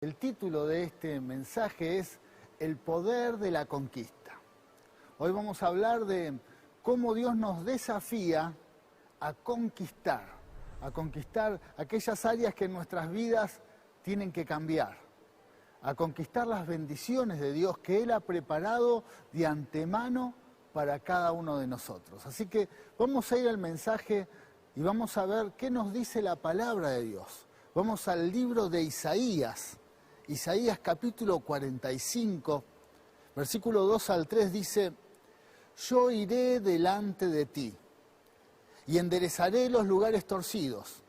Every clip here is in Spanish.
El título de este mensaje es El poder de la conquista. Hoy vamos a hablar de cómo Dios nos desafía a conquistar aquellas áreas que en nuestras vidas tienen que cambiar, a conquistar las bendiciones de Dios que Él ha preparado de antemano para cada uno de nosotros. Así que vamos a ir al mensaje y vamos a ver qué nos dice la palabra de Dios. Vamos al libro de Isaías capítulo 45, versículo 2 al 3 dice: Yo iré delante de ti y enderezaré los lugares torcidos,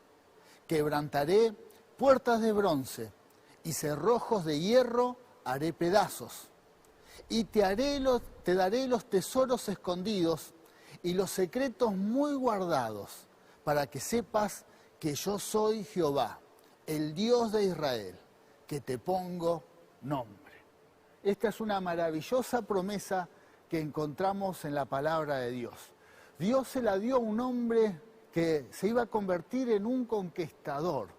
quebrantaré puertas de bronce y cerrojos de hierro haré pedazos, y te daré los tesoros escondidos y los secretos muy guardados, para que sepas que yo soy Jehová, el Dios de Israel, que te pongo nombre. Esta es una maravillosa promesa que encontramos en la palabra de Dios. Dios se la dio a un hombre que se iba a convertir en un conquistador,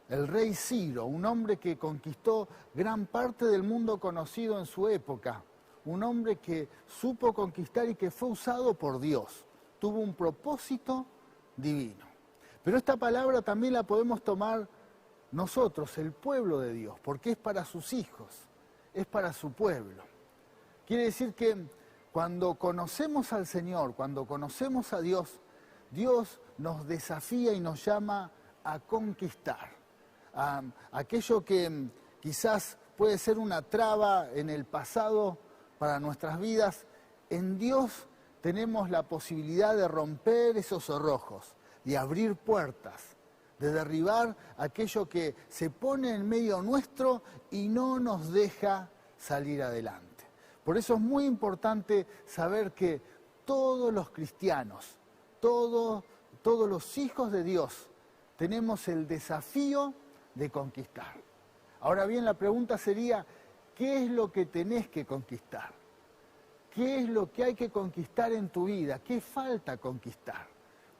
el rey Ciro, un hombre que conquistó gran parte del mundo conocido en su época, un hombre que supo conquistar y que fue usado por Dios, tuvo un propósito divino. Pero esta palabra también la podemos tomar nosotros, el pueblo de Dios, porque es para sus hijos, es para su pueblo. Quiere decir que cuando conocemos al Señor, cuando conocemos a Dios, Dios nos desafía y nos llama a conquistar. A aquello que quizás puede ser una traba en el pasado para nuestras vidas, en Dios tenemos la posibilidad de romper esos cerrojos, de abrir puertas, de derribar aquello que se pone en medio nuestro y no nos deja salir adelante. Por eso es muy importante saber que todos los cristianos, todos los hijos de Dios, tenemos el desafío de conquistar. Ahora bien, la pregunta sería, ¿qué es lo que tenés que conquistar? ¿Qué es lo que hay que conquistar en tu vida? ¿Qué falta conquistar?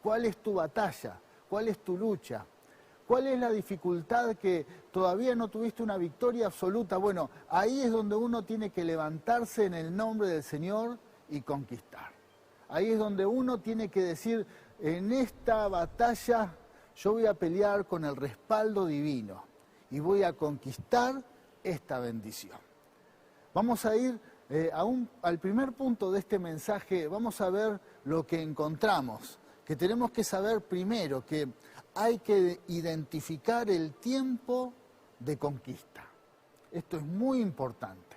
¿Cuál es tu batalla? ¿Cuál es tu lucha? ¿Cuál es la dificultad que todavía no tuviste una victoria absoluta? Bueno, ahí es donde uno tiene que levantarse en el nombre del Señor y conquistar. Ahí es donde uno tiene que decir, en esta batalla yo voy a pelear con el respaldo divino y voy a conquistar esta bendición. Vamos a ir al primer punto de este mensaje, vamos a ver lo que encontramos, que tenemos que saber primero que hay que identificar el tiempo de conquista. Esto es muy importante.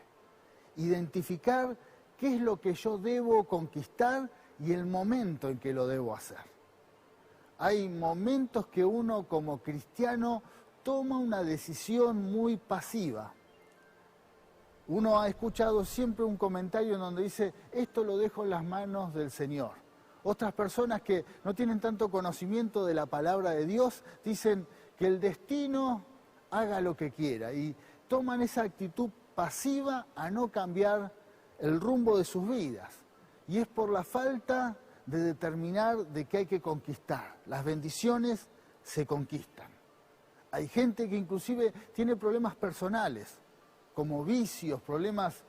Identificar qué es lo que yo debo conquistar y el momento en que lo debo hacer. Hay momentos que uno como cristiano toma una decisión muy pasiva. Uno ha escuchado siempre un comentario en donde dice, esto lo dejo en las manos del Señor. Otras personas que no tienen tanto conocimiento de la palabra de Dios dicen que el destino haga lo que quiera y toman esa actitud pasiva a no cambiar el rumbo de sus vidas. Y es por la falta de determinar de qué hay que conquistar. Las bendiciones se conquistan. Hay gente que inclusive tiene problemas personales, como vicios, problemas,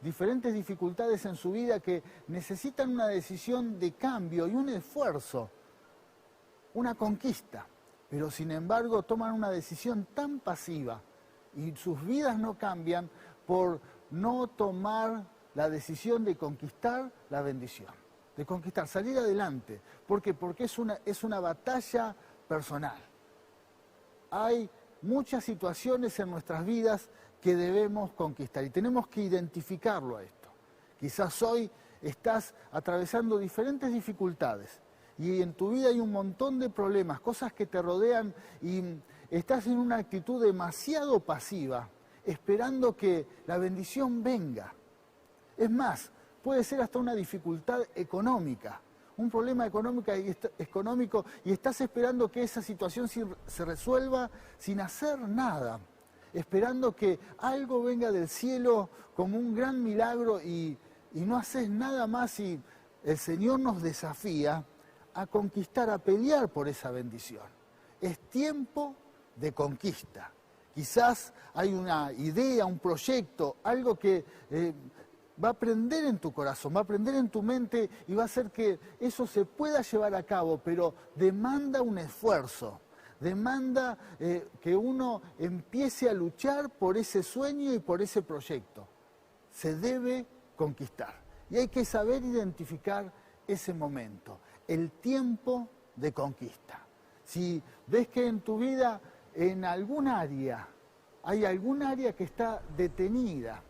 diferentes dificultades en su vida que necesitan una decisión de cambio y un esfuerzo, una conquista, pero sin embargo toman una decisión tan pasiva y sus vidas no cambian por no tomar la decisión de conquistar la bendición, de conquistar, salir adelante. ¿Por qué? Porque es una batalla personal. Hay muchas situaciones en nuestras vidas que debemos conquistar y tenemos que identificarlo a esto. Quizás hoy estás atravesando diferentes dificultades y en tu vida hay un montón de problemas, cosas que te rodean y estás en una actitud demasiado pasiva, esperando que la bendición venga. Es más, puede ser hasta una dificultad económica, un problema económico y estás esperando que esa situación se resuelva sin hacer nada, esperando que algo venga del cielo como un gran milagro y no haces nada más y el Señor nos desafía a conquistar, a pelear por esa bendición. Es tiempo de conquista. Quizás hay una idea, un proyecto, algo que va a prender en tu corazón, va a prender en tu mente y va a hacer que eso se pueda llevar a cabo, pero demanda un esfuerzo, demanda que uno empiece a luchar por ese sueño y por ese proyecto. Se debe conquistar y hay que saber identificar ese momento, el tiempo de conquista. Si ves que en tu vida, en algún área, hay algún área que está detenida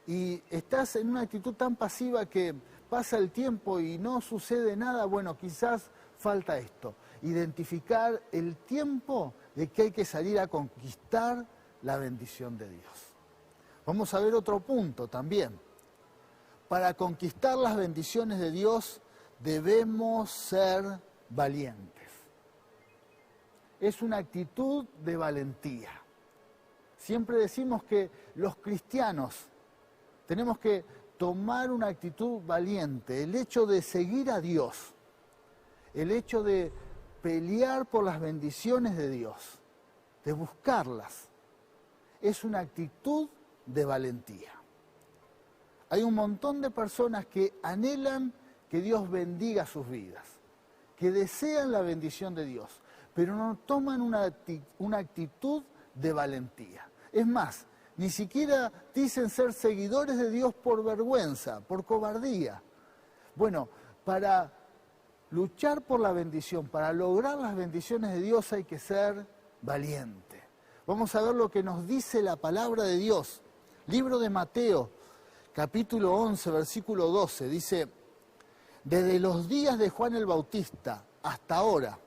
y estás en una actitud tan pasiva que pasa el tiempo y no sucede nada, bueno, quizás falta esto, identificar el tiempo de que hay que salir a conquistar la bendición de Dios. Vamos a ver otro punto también. Para conquistar las bendiciones de Dios debemos ser valientes. Es una actitud de valentía. Siempre decimos que los cristianos tenemos que tomar una actitud valiente. El hecho de seguir a Dios, el hecho de pelear por las bendiciones de Dios, de buscarlas, es una actitud de valentía. Hay un montón de personas que anhelan que Dios bendiga sus vidas, que desean la bendición de Dios, pero no toman una actitud de valentía. Es más, ni siquiera dicen ser seguidores de Dios por vergüenza, por cobardía. Bueno, para luchar por la bendición, para lograr las bendiciones de Dios hay que ser valiente. Vamos a ver lo que nos dice la palabra de Dios. Libro de Mateo, capítulo 11, versículo 12, dice: desde los días de Juan el Bautista hasta ahora,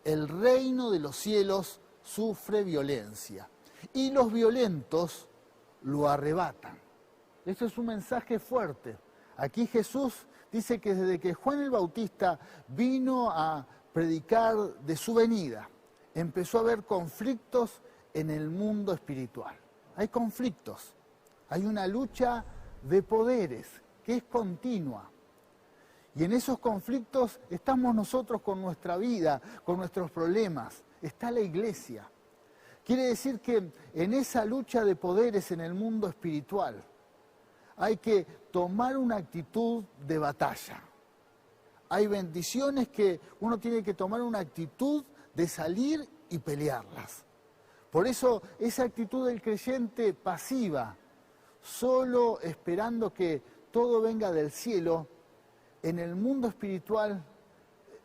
el reino de los cielos sufre violencia y los violentos lo arrebatan. Esto es un mensaje fuerte. Aquí Jesús dice que desde que Juan el Bautista vino a predicar de su venida, empezó a haber conflictos en el mundo espiritual. Hay conflictos, hay una lucha de poderes que es continua. Y en esos conflictos estamos nosotros con nuestra vida, con nuestros problemas. Está la iglesia. Quiere decir que en esa lucha de poderes en el mundo espiritual hay que tomar una actitud de batalla. Hay bendiciones que uno tiene que tomar una actitud de salir y pelearlas. Por eso esa actitud del creyente pasiva, solo esperando que todo venga del cielo, en el mundo espiritual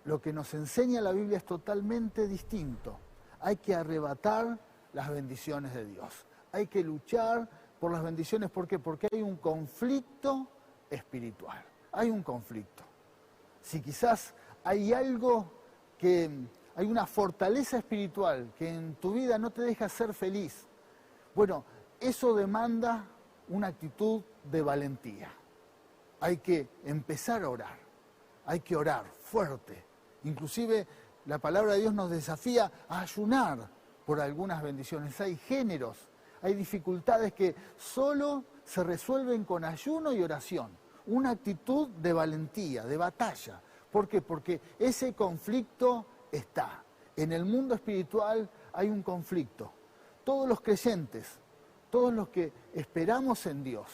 lo que nos enseña la Biblia es totalmente distinto. Hay que arrebatar las bendiciones de Dios. Hay que luchar por las bendiciones. ¿Por qué? Porque hay un conflicto espiritual. Hay un conflicto. Si quizás hay algo que... hay una fortaleza espiritual que en tu vida no te deja ser feliz, bueno, eso demanda una actitud de valentía. Hay que empezar a orar. Hay que orar fuerte. Inclusive la palabra de Dios nos desafía a ayunar por algunas bendiciones. Hay géneros, hay dificultades que solo se resuelven con ayuno y oración. Una actitud de valentía, de batalla. ¿Por qué? Porque ese conflicto está. En el mundo espiritual hay un conflicto. Todos los creyentes, todos los que esperamos en Dios,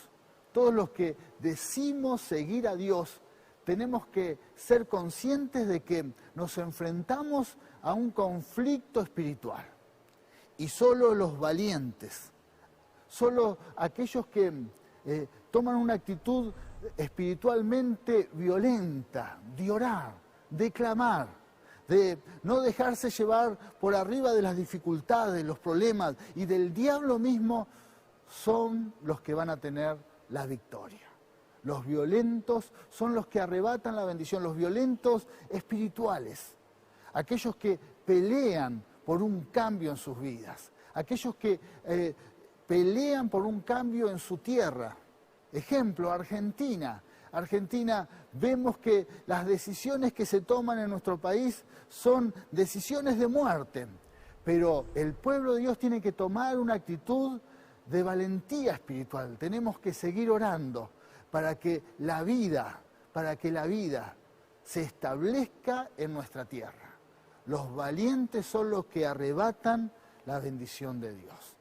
todos los que decimos seguir a Dios, tenemos que ser conscientes de que nos enfrentamos a un conflicto espiritual. Y solo los valientes, solo aquellos que toman una actitud espiritualmente violenta, de orar, de clamar, de no dejarse llevar por arriba de las dificultades, los problemas y del diablo mismo, son los que van a tener la victoria. Los violentos son los que arrebatan la bendición, los violentos espirituales, aquellos que pelean por un cambio en sus vidas, aquellos que pelean por un cambio en su tierra. Ejemplo, Argentina. Argentina, vemos que las decisiones que se toman en nuestro país son decisiones de muerte, pero el pueblo de Dios tiene que tomar una actitud de valentía espiritual. Tenemos que seguir orando para que la vida se establezca en nuestra tierra. Los valientes son los que arrebatan la bendición de Dios.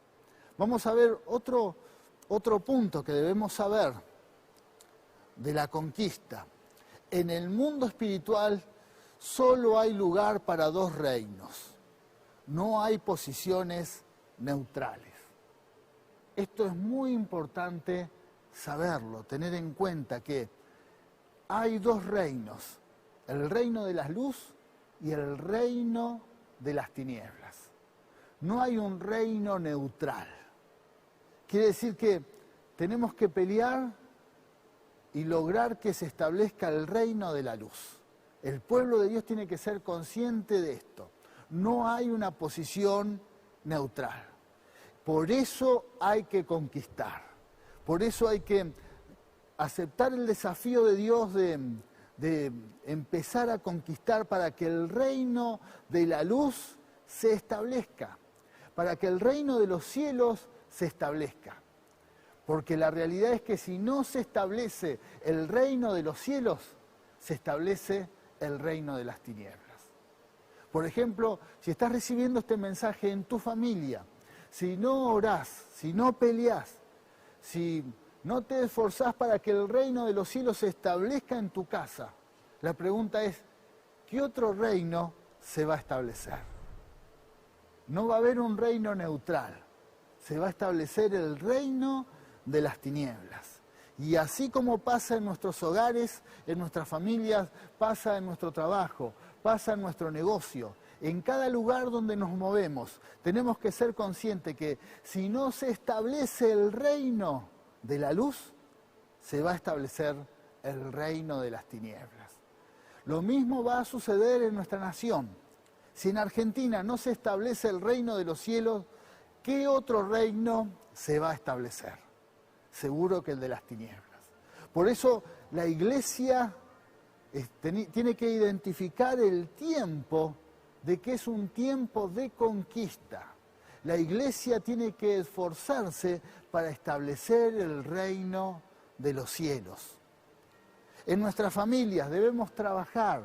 vamos a ver otro punto que debemos saber de la conquista. En el mundo espiritual solo hay lugar para dos reinos. No hay posiciones neutrales. Esto es muy importante saberlo, tener en cuenta que hay dos reinos, el reino de la luz y el reino de las tinieblas. No hay un reino neutral. Quiere decir que tenemos que pelear y lograr que se establezca el reino de la luz. El pueblo de Dios tiene que ser consciente de esto. No hay una posición neutral. Por eso hay que conquistar. Por eso hay que aceptar el desafío de Dios de empezar a conquistar para que el reino de la luz se establezca, para que el reino de los cielos se establezca. Porque la realidad es que si no se establece el reino de los cielos, se establece el reino de las tinieblas. Por ejemplo, si estás recibiendo este mensaje en tu familia, si no orás, si no peleás, si no te esforzás para que el reino de los cielos se establezca en tu casa, la pregunta es, ¿qué otro reino se va a establecer? No va a haber un reino neutral, se va a establecer el reino de las tinieblas. Y así como pasa en nuestros hogares, en nuestras familias, pasa en nuestro trabajo, pasa en nuestro negocio, en cada lugar donde nos movemos, tenemos que ser conscientes que si no se establece el reino de la luz, se va a establecer el reino de las tinieblas. Lo mismo va a suceder en nuestra nación. Si en Argentina no se establece el reino de los cielos, ¿qué otro reino se va a establecer? Seguro que el de las tinieblas. Por eso la iglesia tiene que identificar el tiempo de que es un tiempo de conquista. La iglesia tiene que esforzarse para establecer el reino de los cielos. En nuestras familias debemos trabajar,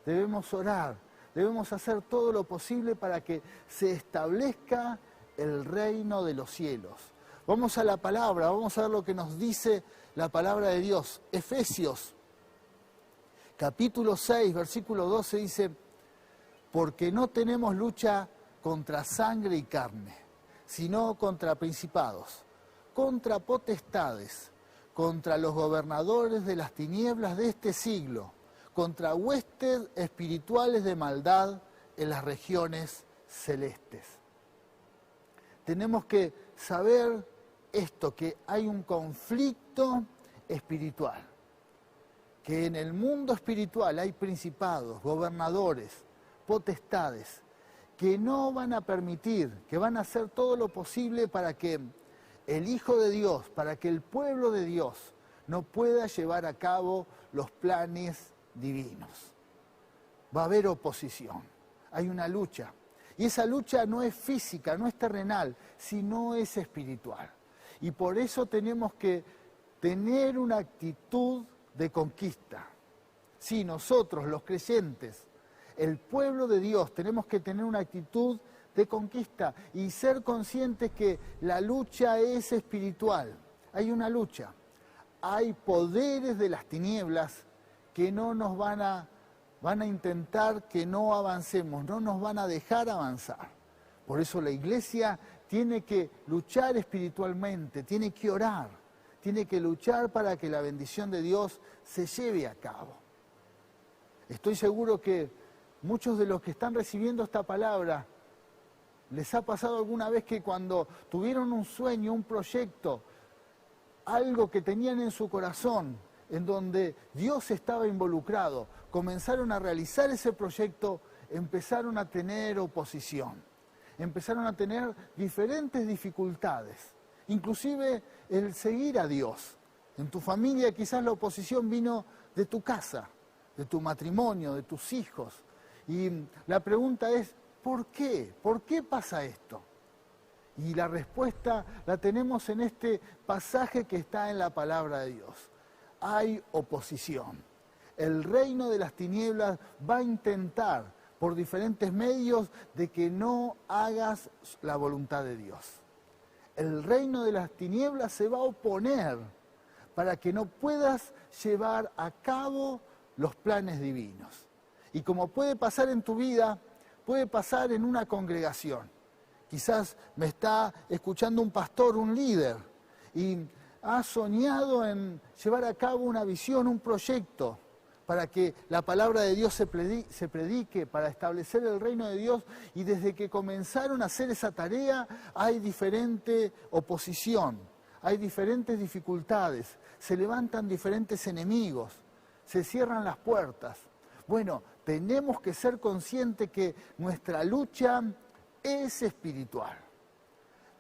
debemos orar, debemos hacer todo lo posible para que se establezca el reino de los cielos. Vamos a la palabra, vamos a ver lo que nos dice la palabra de Dios. Efesios, capítulo 6, versículo 12 dice, porque no tenemos lucha contra sangre y carne, sino contra principados, contra potestades, contra los gobernadores de las tinieblas de este siglo, contra huestes espirituales de maldad en las regiones celestes. Tenemos que saber esto, que hay un conflicto espiritual, que en el mundo espiritual hay principados, gobernadores, potestades, que no van a permitir, que van a hacer todo lo posible para que el Hijo de Dios, para que el pueblo de Dios no pueda llevar a cabo los planes divinos. Va a haber oposición, hay una lucha. Y esa lucha no es física, no es terrenal, sino es espiritual. Y por eso tenemos que tener una actitud de conquista. Sí, nosotros, los creyentes, el pueblo de Dios, tenemos que tener una actitud de conquista y ser conscientes que la lucha es espiritual. Hay una lucha. Hay poderes de las tinieblas que no nos van a intentar que no avancemos, no nos van a dejar avanzar. Por eso la iglesia tiene que luchar espiritualmente, tiene que orar, tiene que luchar para que la bendición de Dios se lleve a cabo. Estoy seguro que muchos de los que están recibiendo esta palabra, les ha pasado alguna vez que cuando tuvieron un sueño, un proyecto, algo que tenían en su corazón, en donde Dios estaba involucrado, comenzaron a realizar ese proyecto, empezaron a tener oposición, empezaron a tener diferentes dificultades, inclusive el seguir a Dios. En tu familia quizás la oposición vino de tu casa, de tu matrimonio, de tus hijos. Y la pregunta es, ¿por qué? ¿Por qué pasa esto? Y la respuesta la tenemos en este pasaje que está en la palabra de Dios. Hay oposición. El reino de las tinieblas va a intentar, por diferentes medios, de que no hagas la voluntad de Dios. el reino de las tinieblas se va a oponer para que no puedas llevar a cabo los planes divinos. Y como puede pasar en tu vida, puede pasar en una congregación. Quizás me está escuchando un pastor, un líder, y ha soñado en llevar a cabo una visión, un proyecto, para que la palabra de Dios se predique, para establecer el reino de Dios, y desde que comenzaron a hacer esa tarea hay diferente oposición, hay diferentes dificultades, se levantan diferentes enemigos, se cierran las puertas. Bueno, tenemos que ser conscientes que nuestra lucha es espiritual.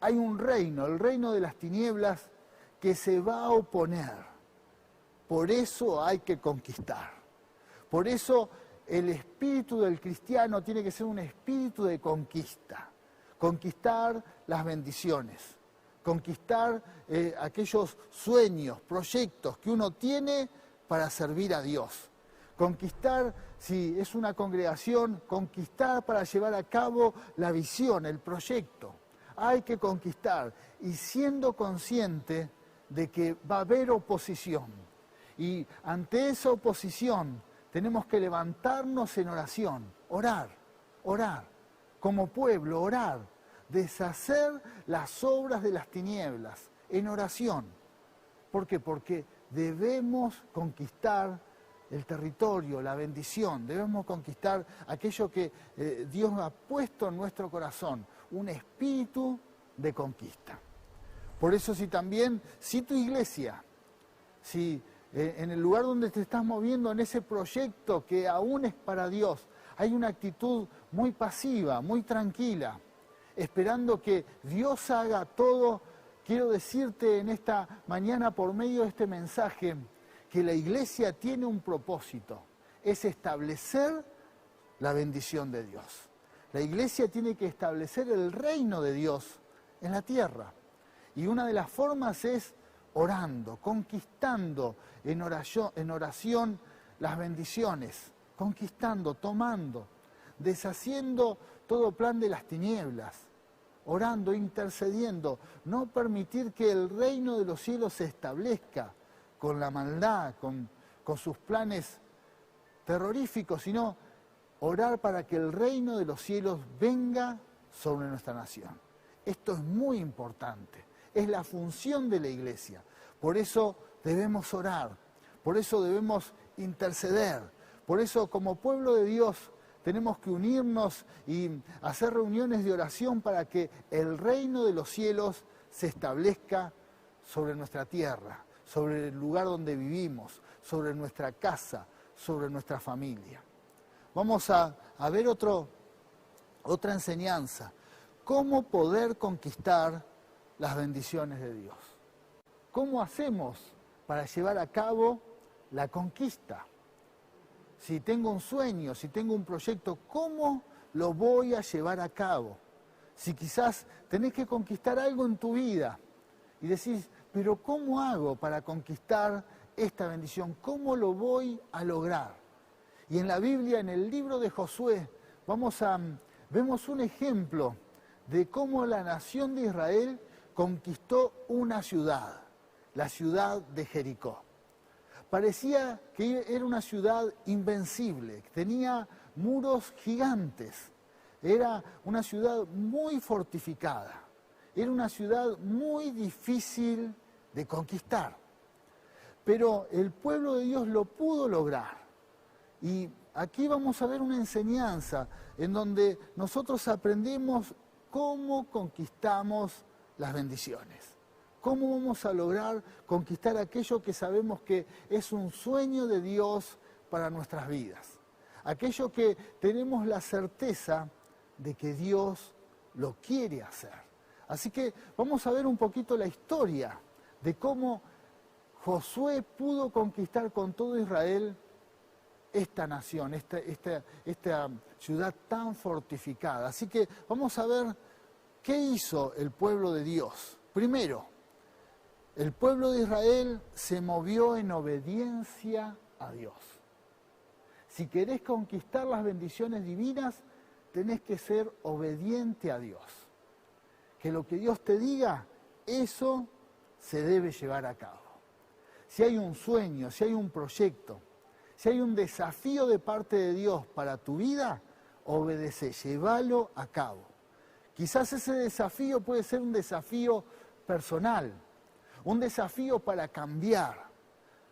Hay un reino, el reino de las tinieblas, que se va a oponer. Por eso hay que conquistar. Por eso el espíritu del cristiano tiene que ser un espíritu de conquista. Conquistar las bendiciones, conquistar aquellos sueños, proyectos que uno tiene para servir a Dios. Conquistar, si es una congregación, conquistar para llevar a cabo la visión, el proyecto. Hay que conquistar y siendo consciente de que va a haber oposición. Y ante esa oposición tenemos que levantarnos en oración, orar, como pueblo, orar, deshacer las obras de las tinieblas en oración. ¿Por qué? Porque debemos conquistar el territorio, la bendición, debemos conquistar aquello que Dios ha puesto en nuestro corazón, un espíritu de conquista. Por eso si tu iglesia, si en el lugar donde te estás moviendo, en ese proyecto que aún es para Dios, hay una actitud muy pasiva, muy tranquila, esperando que Dios haga todo, quiero decirte en esta mañana por medio de este mensaje, que la iglesia tiene un propósito, es establecer la bendición de Dios. La iglesia tiene que establecer el reino de Dios en la tierra. Y una de las formas es orando, conquistando en oración las bendiciones, conquistando, tomando, deshaciendo todo plan de las tinieblas, orando, intercediendo, no permitir que el reino de los cielos se establezca con la maldad, con sus planes terroríficos, sino orar para que el reino de los cielos venga sobre nuestra nación. Esto es muy importante. Es la función de la iglesia. Por eso debemos orar, por eso debemos interceder, por eso como pueblo de Dios tenemos que unirnos y hacer reuniones de oración para que el reino de los cielos se establezca sobre nuestra tierra, sobre el lugar donde vivimos, sobre nuestra casa, sobre nuestra familia. Vamos a ver otra enseñanza. ¿Cómo poder conquistar las bendiciones de Dios? ¿Cómo hacemos para llevar a cabo la conquista? Si tengo un sueño, si tengo un proyecto, ¿cómo lo voy a llevar a cabo? Si quizás tenés que conquistar algo en tu vida y decís, pero ¿cómo hago para conquistar esta bendición? ¿Cómo lo voy a lograr? Y en la Biblia, en el libro de Josué, vemos un ejemplo de cómo la nación de Israel conquistó una ciudad, la ciudad de Jericó. Parecía que era una ciudad invencible, tenía muros gigantes, era una ciudad muy fortificada, era una ciudad muy difícil de conquistar. Pero el pueblo de Dios lo pudo lograr. Y aquí vamos a ver una enseñanza en donde nosotros aprendemos cómo conquistamos las bendiciones. ¿Cómo vamos a lograr conquistar aquello que sabemos que es un sueño de Dios para nuestras vidas? Aquello que tenemos la certeza de que Dios lo quiere hacer. Así que vamos a ver un poquito la historia de cómo Josué pudo conquistar con todo Israel esta nación, esta ciudad tan fortificada. Así que vamos a ver qué hizo el pueblo de Dios. Primero, el pueblo de Israel se movió en obediencia a Dios. Si querés conquistar las bendiciones divinas, tenés que ser obediente a Dios. Que lo que Dios te diga, eso se debe llevar a cabo. Si hay un sueño, si hay un proyecto, si hay un desafío de parte de Dios para tu vida, obedece, llévalo a cabo. Quizás ese desafío puede ser un desafío personal, un desafío para cambiar.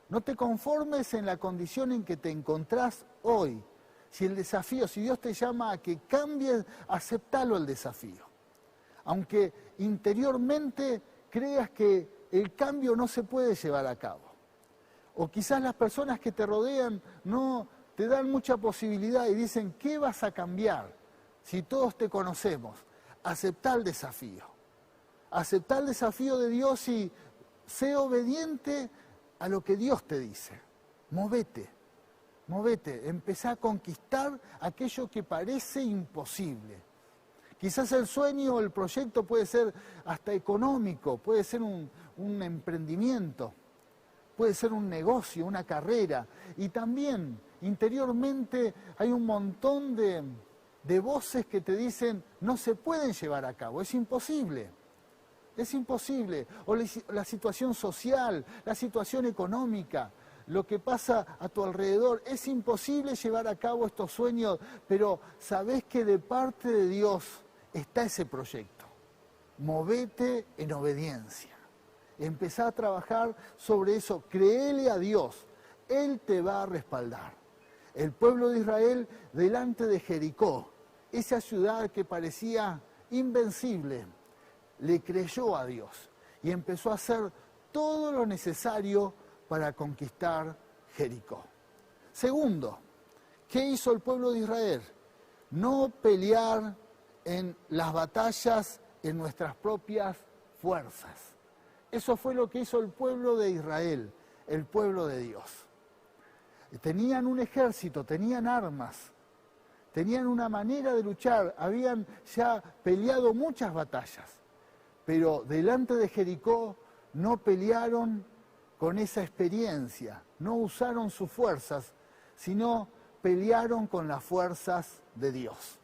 No te conformes en la condición en que te encontrás hoy. Si Dios te llama a que cambies, aceptalo el desafío. Aunque interiormente creas que el cambio no se puede llevar a cabo. O quizás las personas que te rodean no te dan mucha posibilidad y dicen, ¿qué vas a cambiar si todos te conocemos? Aceptá el desafío. Aceptá el desafío de Dios y sé obediente a lo que Dios te dice. Movete, empezá a conquistar aquello que parece imposible. Quizás el sueño o el proyecto puede ser hasta económico, puede ser un emprendimiento, puede ser un negocio, una carrera. Y también interiormente hay un montón de voces que te dicen no se pueden llevar a cabo, es imposible. Es imposible. O la situación social, la situación económica, lo que pasa a tu alrededor. Es imposible llevar a cabo estos sueños, pero sabés que de parte de Dios está ese proyecto. Movete en obediencia. Empezá a trabajar sobre eso. Créele a Dios. Él te va a respaldar. El pueblo de Israel delante de Jericó, esa ciudad que parecía invencible, le creyó a Dios y empezó a hacer todo lo necesario para conquistar Jericó. Segundo, ¿qué hizo el pueblo de Israel? No pelear en las batallas en nuestras propias fuerzas. Eso fue lo que hizo el pueblo de Israel, el pueblo de Dios. Tenían un ejército, tenían armas, tenían una manera de luchar, habían ya peleado muchas batallas. Pero delante de Jericó no pelearon con esa experiencia, no usaron sus fuerzas, sino pelearon con las fuerzas de Dios.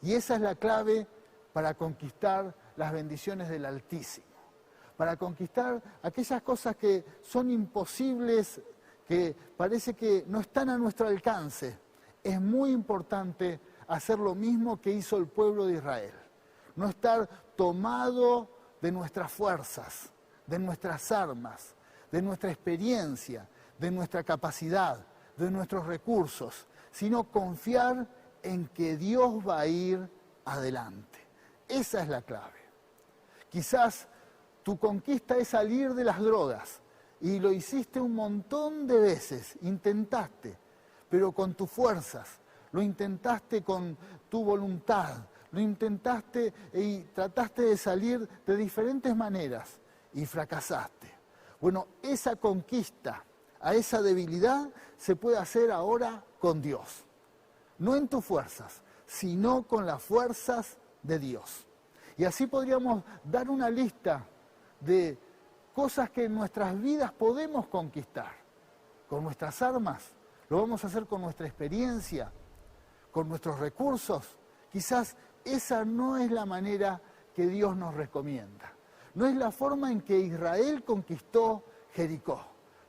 Y esa es la clave para conquistar las bendiciones del Altísimo, para conquistar aquellas cosas que son imposibles, que parece que no están a nuestro alcance. Es muy importante hacer lo mismo que hizo el pueblo de Israel. No estar tomado de nuestras fuerzas, de nuestras armas, de nuestra experiencia, de nuestra capacidad, de nuestros recursos, sino confiar en que Dios va a ir adelante. Esa es la clave. Quizás tu conquista es salir de las drogas y lo hiciste un montón de veces, intentaste, pero con tus fuerzas, lo intentaste con tu voluntad, lo intentaste y trataste de salir de diferentes maneras y fracasaste. Bueno, esa conquista a esa debilidad se puede hacer ahora con Dios. No en tus fuerzas, sino con las fuerzas de Dios. Y así podríamos dar una lista de cosas que en nuestras vidas podemos conquistar. Con nuestras armas, lo vamos a hacer con nuestra experiencia, con nuestros recursos. Quizás esa no es la manera que Dios nos recomienda. No es la forma en que Israel conquistó Jericó.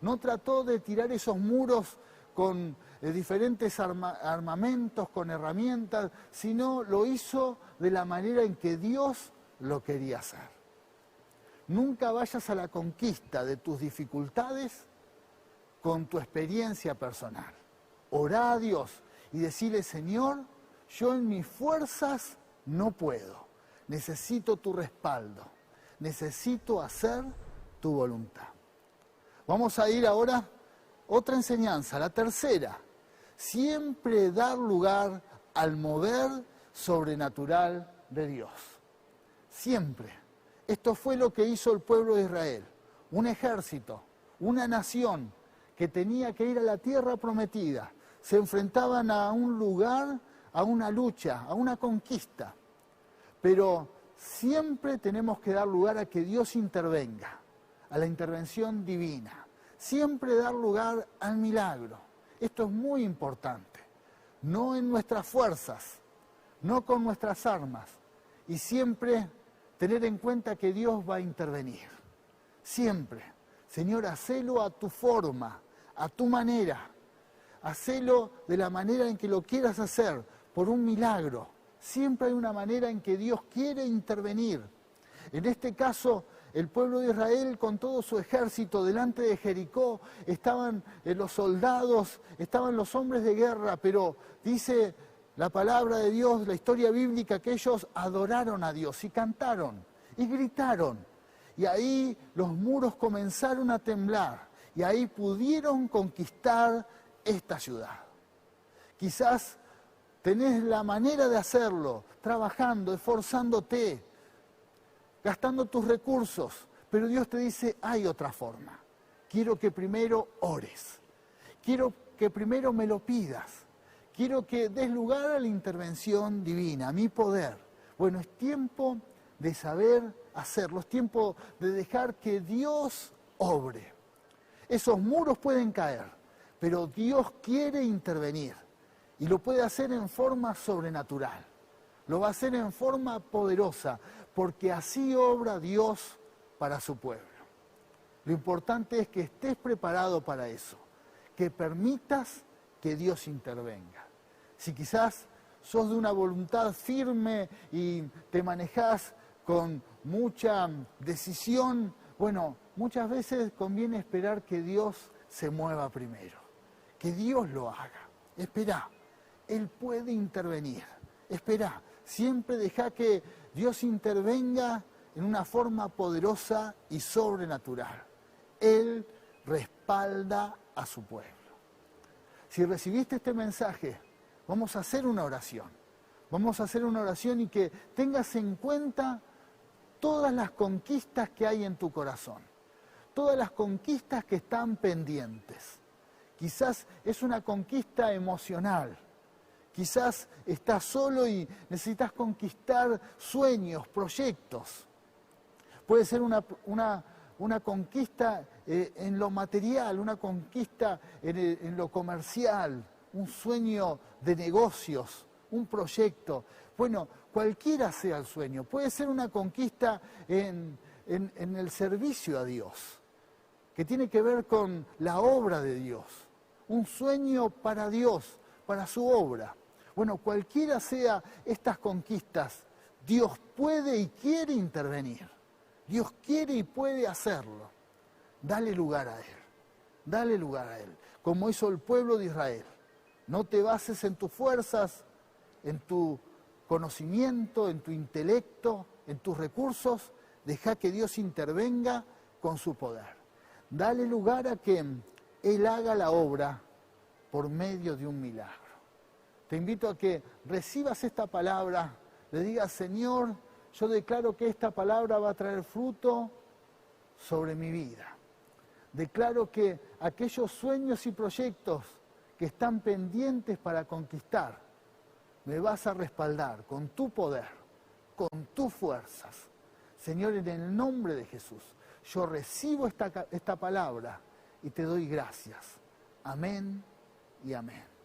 No trató de tirar esos muros con diferentes armamentos, con herramientas, sino lo hizo de la manera en que Dios lo quería hacer. Nunca vayas a la conquista de tus dificultades con tu experiencia personal. Orá a Dios y decirle, Señor, yo en mis fuerzas no puedo. Necesito tu respaldo. Necesito hacer tu voluntad. Vamos a ir ahora a otra enseñanza, la tercera. Siempre dar lugar al mover sobrenatural de Dios. Siempre. Esto fue lo que hizo el pueblo de Israel. Un ejército, una nación que tenía que ir a la tierra prometida. Se enfrentaban a un lugar, a una lucha, a una conquista. Pero siempre tenemos que dar lugar a que Dios intervenga, a la intervención divina. Siempre dar lugar al milagro. Esto es muy importante. No en nuestras fuerzas, no con nuestras armas. Y siempre tener en cuenta que Dios va a intervenir. Siempre. Señor, hacelo a tu forma, a tu manera. Hacelo de la manera en que lo quieras hacer, por un milagro. Siempre hay una manera en que Dios quiere intervenir. En este caso, el pueblo de Israel con todo su ejército delante de Jericó, estaban los soldados, estaban los hombres de guerra, pero dice la palabra de Dios, la historia bíblica, que ellos adoraron a Dios y cantaron y gritaron. Y ahí los muros comenzaron a temblar y ahí pudieron conquistar esta ciudad. Quizás tenés la manera de hacerlo, trabajando, esforzándote, gastando tus recursos, pero Dios te dice, hay otra forma. Quiero que primero ores, quiero que primero me lo pidas, quiero que des lugar a la intervención divina, a mi poder. Bueno, es tiempo de saber hacerlo, es tiempo de dejar que Dios obre. Esos muros pueden caer, pero Dios quiere intervenir y lo puede hacer en forma sobrenatural. Lo va a hacer en forma poderosa, porque así obra Dios para su pueblo. Lo importante es que estés preparado para eso, que permitas que Dios intervenga. Si quizás sos de una voluntad firme y te manejás con mucha decisión, bueno, muchas veces conviene esperar que Dios se mueva primero, que Dios lo haga. Esperá, Él puede intervenir, esperá. Siempre deja que Dios intervenga en una forma poderosa y sobrenatural. Él respalda a su pueblo. Si recibiste este mensaje, vamos a hacer una oración. Vamos a hacer una oración y que tengas en cuenta todas las conquistas que hay en tu corazón. Todas las conquistas que están pendientes. Quizás es una conquista emocional. Quizás estás solo y necesitas conquistar sueños, proyectos. Puede ser una conquista en lo material, una conquista en lo comercial, un sueño de negocios, un proyecto. Bueno, cualquiera sea el sueño. Puede ser una conquista en el servicio a Dios, que tiene que ver con la obra de Dios. Un sueño para Dios, para su obra. Bueno, cualquiera sea estas conquistas, Dios puede y quiere intervenir. Dios quiere y puede hacerlo. Dale lugar a Él. Dale lugar a Él. Como hizo el pueblo de Israel. No te bases en tus fuerzas, en tu conocimiento, en tu intelecto, en tus recursos. Deja que Dios intervenga con su poder. Dale lugar a que Él haga la obra por medio de un milagro. Te invito a que recibas esta palabra, le digas, Señor, yo declaro que esta palabra va a traer fruto sobre mi vida. Declaro que aquellos sueños y proyectos que están pendientes para conquistar, me vas a respaldar con tu poder, con tus fuerzas. Señor, en el nombre de Jesús, yo recibo esta palabra y te doy gracias. Amén y amén.